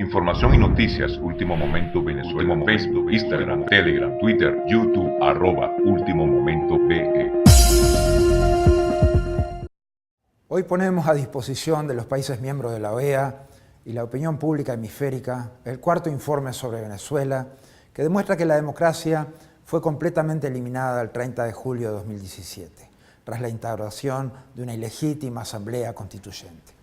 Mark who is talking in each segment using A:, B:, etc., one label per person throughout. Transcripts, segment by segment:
A: Información y noticias, Último Momento Venezuela, Facebook, Instagram, Telegram, Twitter, YouTube, @Último Momento BE.
B: Hoy ponemos a disposición de los países miembros de la OEA y la opinión pública hemisférica el cuarto informe sobre Venezuela, que demuestra que la democracia fue completamente eliminada el 30 de julio de 2017, tras la instauración de una ilegítima asamblea constituyente.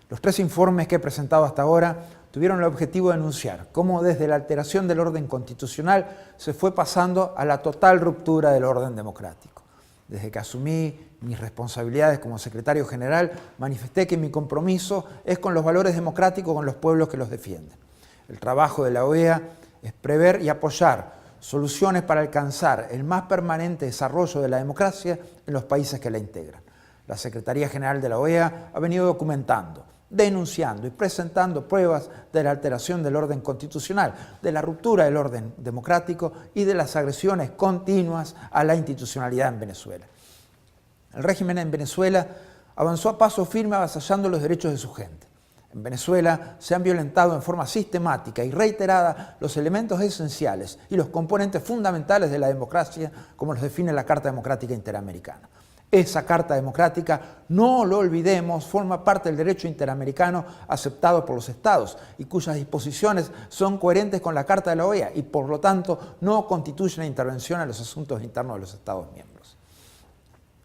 B: Los tres informes que he presentado hasta ahora tuvieron el objetivo de denunciar cómo desde la alteración del orden constitucional se fue pasando a la total ruptura del orden democrático. Desde que asumí mis responsabilidades como secretario general, manifesté que mi compromiso es con los valores democráticos, con los pueblos que los defienden. El trabajo de la OEA es prever y apoyar soluciones para alcanzar el más permanente desarrollo de la democracia en los países que la integran. La Secretaría General de la OEA ha venido documentando, denunciando y presentando pruebas de la alteración del orden constitucional, de la ruptura del orden democrático y de las agresiones continuas a la institucionalidad en Venezuela. El régimen en Venezuela avanzó a paso firme avasallando los derechos de su gente. En Venezuela se han violentado en forma sistemática y reiterada los elementos esenciales y los componentes fundamentales de la democracia, como los define la Carta Democrática Interamericana. Esa Carta Democrática, no lo olvidemos, forma parte del derecho interamericano aceptado por los Estados y cuyas disposiciones son coherentes con la Carta de la OEA y por lo tanto no constituyen una intervención en los asuntos internos de los Estados miembros.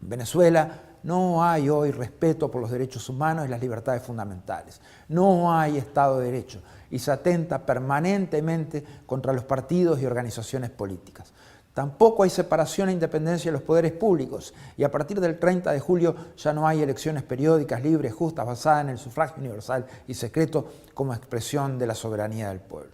B: En Venezuela no hay hoy respeto por los derechos humanos y las libertades fundamentales. No hay Estado de Derecho y se atenta permanentemente contra los partidos y organizaciones políticas. Tampoco hay separación e independencia de los poderes públicos y a partir del 30 de julio ya no hay elecciones periódicas, libres, justas, basadas en el sufragio universal y secreto como expresión de la soberanía del pueblo.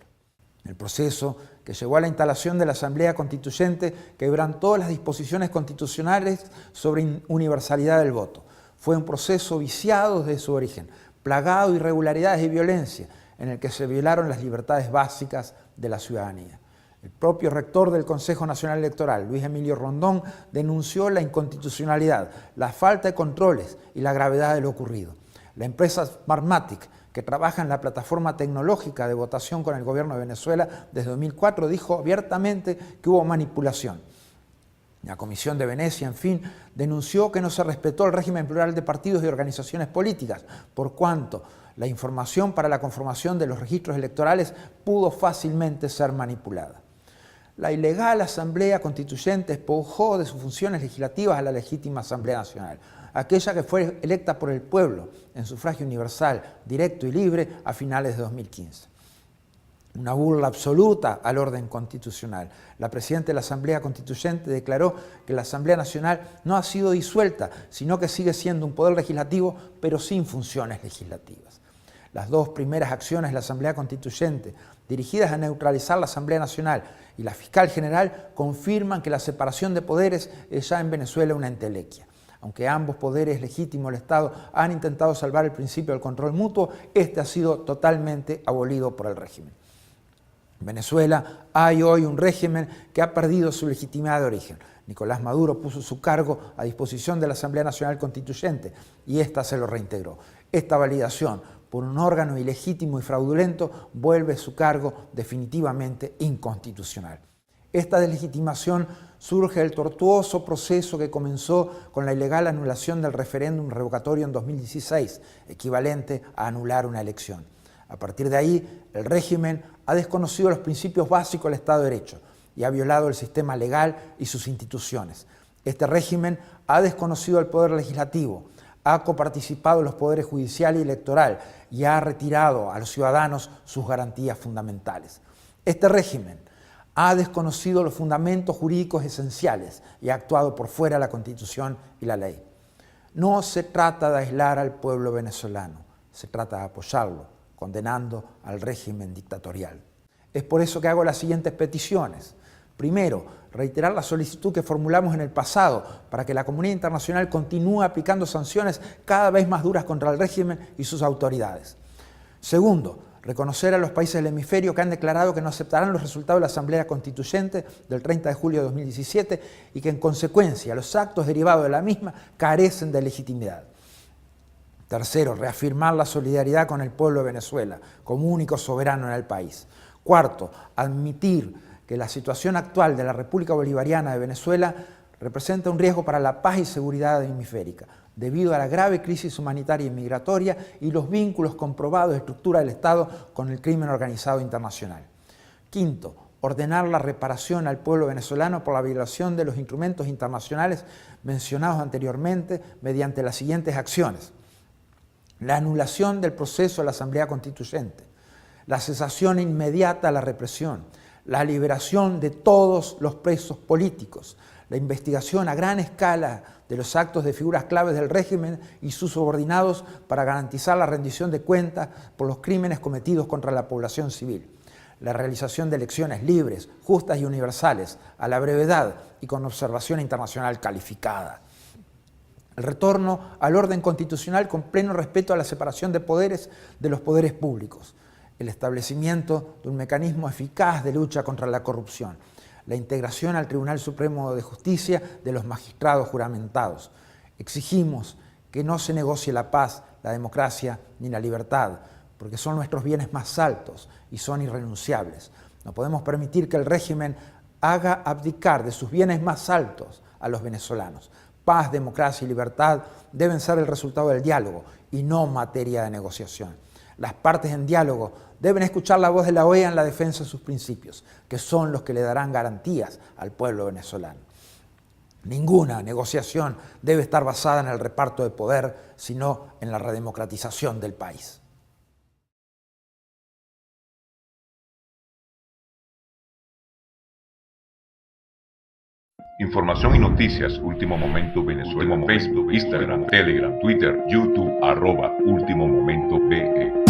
B: El proceso que llevó a la instalación de la Asamblea Constituyente quebrantó las disposiciones constitucionales sobre universalidad del voto. Fue un proceso viciado desde su origen, plagado de irregularidades y violencia, en el que se violaron las libertades básicas de la ciudadanía. El propio rector del Consejo Nacional Electoral, Luis Emilio Rondón, denunció la inconstitucionalidad, la falta de controles y la gravedad de lo ocurrido. La empresa Smartmatic, que trabaja en la plataforma tecnológica de votación con el gobierno de Venezuela desde 2004, dijo abiertamente que hubo manipulación. La Comisión de Venecia, en fin, denunció que no se respetó el régimen plural de partidos y organizaciones políticas, por cuanto la información para la conformación de los registros electorales pudo fácilmente ser manipulada. La ilegal Asamblea Constituyente despojó de sus funciones legislativas a la legítima Asamblea Nacional, aquella que fue electa por el pueblo en sufragio universal, directo y libre a finales de 2015. Una burla absoluta al orden constitucional. La presidenta de la Asamblea Constituyente declaró que la Asamblea Nacional no ha sido disuelta, sino que sigue siendo un poder legislativo, pero sin funciones legislativas. Las dos primeras acciones de la Asamblea Constituyente, dirigidas a neutralizar la Asamblea Nacional y la Fiscal General, confirman que la separación de poderes es ya en Venezuela una entelequia. Aunque ambos poderes legítimos del Estado han intentado salvar el principio del control mutuo, este ha sido totalmente abolido por el régimen. En Venezuela hay hoy un régimen que ha perdido su legitimidad de origen. Nicolás Maduro puso su cargo a disposición de la Asamblea Nacional Constituyente y ésta se lo reintegró. Esta validación por un órgano ilegítimo y fraudulento vuelve su cargo definitivamente inconstitucional. Esta deslegitimación surge del tortuoso proceso que comenzó con la ilegal anulación del referéndum revocatorio en 2016, equivalente a anular una elección. A partir de ahí, el régimen ha desconocido los principios básicos del Estado de Derecho y ha violado el sistema legal y sus instituciones. Este régimen ha desconocido el poder legislativo, ha coparticipado en los poderes judicial y electoral y ha retirado a los ciudadanos sus garantías fundamentales. Este régimen ha desconocido los fundamentos jurídicos esenciales y ha actuado por fuera de la Constitución y la ley. No se trata de aislar al pueblo venezolano, se trata de apoyarlo, condenando al régimen dictatorial. Es por eso que hago las siguientes peticiones. Primero, reiterar la solicitud que formulamos en el pasado para que la comunidad internacional continúe aplicando sanciones cada vez más duras contra el régimen y sus autoridades. Segundo, reconocer a los países del hemisferio que han declarado que no aceptarán los resultados de la Asamblea Constituyente del 30 de julio de 2017 y que en consecuencia los actos derivados de la misma carecen de legitimidad. Tercero, reafirmar la solidaridad con el pueblo de Venezuela como único soberano en el país. Cuarto, admitir que la situación actual de la República Bolivariana de Venezuela representa un riesgo para la paz y seguridad hemisférica, debido a la grave crisis humanitaria y migratoria y los vínculos comprobados de estructura del Estado con el crimen organizado internacional. Quinto, ordenar la reparación al pueblo venezolano por la violación de los instrumentos internacionales mencionados anteriormente mediante las siguientes acciones: la anulación del proceso de la Asamblea Constituyente, la cesación inmediata de la represión, la liberación de todos los presos políticos, la investigación a gran escala de los actos de figuras claves del régimen y sus subordinados para garantizar la rendición de cuentas por los crímenes cometidos contra la población civil, la realización de elecciones libres, justas y universales, a la brevedad y con observación internacional calificada, el retorno al orden constitucional con pleno respeto a la separación de poderes de los poderes públicos, el establecimiento de un mecanismo eficaz de lucha contra la corrupción, la integración al Tribunal Supremo de Justicia de los magistrados juramentados. Exigimos que no se negocie la paz, la democracia ni la libertad, porque son nuestros bienes más altos y son irrenunciables. No podemos permitir que el régimen haga abdicar de sus bienes más altos a los venezolanos. Paz, democracia y libertad deben ser el resultado del diálogo y no materia de negociación. Las partes en diálogo deben escuchar la voz de la OEA en la defensa de sus principios, que son los que le darán garantías al pueblo venezolano. Ninguna negociación debe estar basada en el reparto de poder, sino en la redemocratización del país.
A: Información y noticias, Último Momento Venezuela, Facebook, Instagram, Telegram, Twitter, YouTube, @Último Momento BE.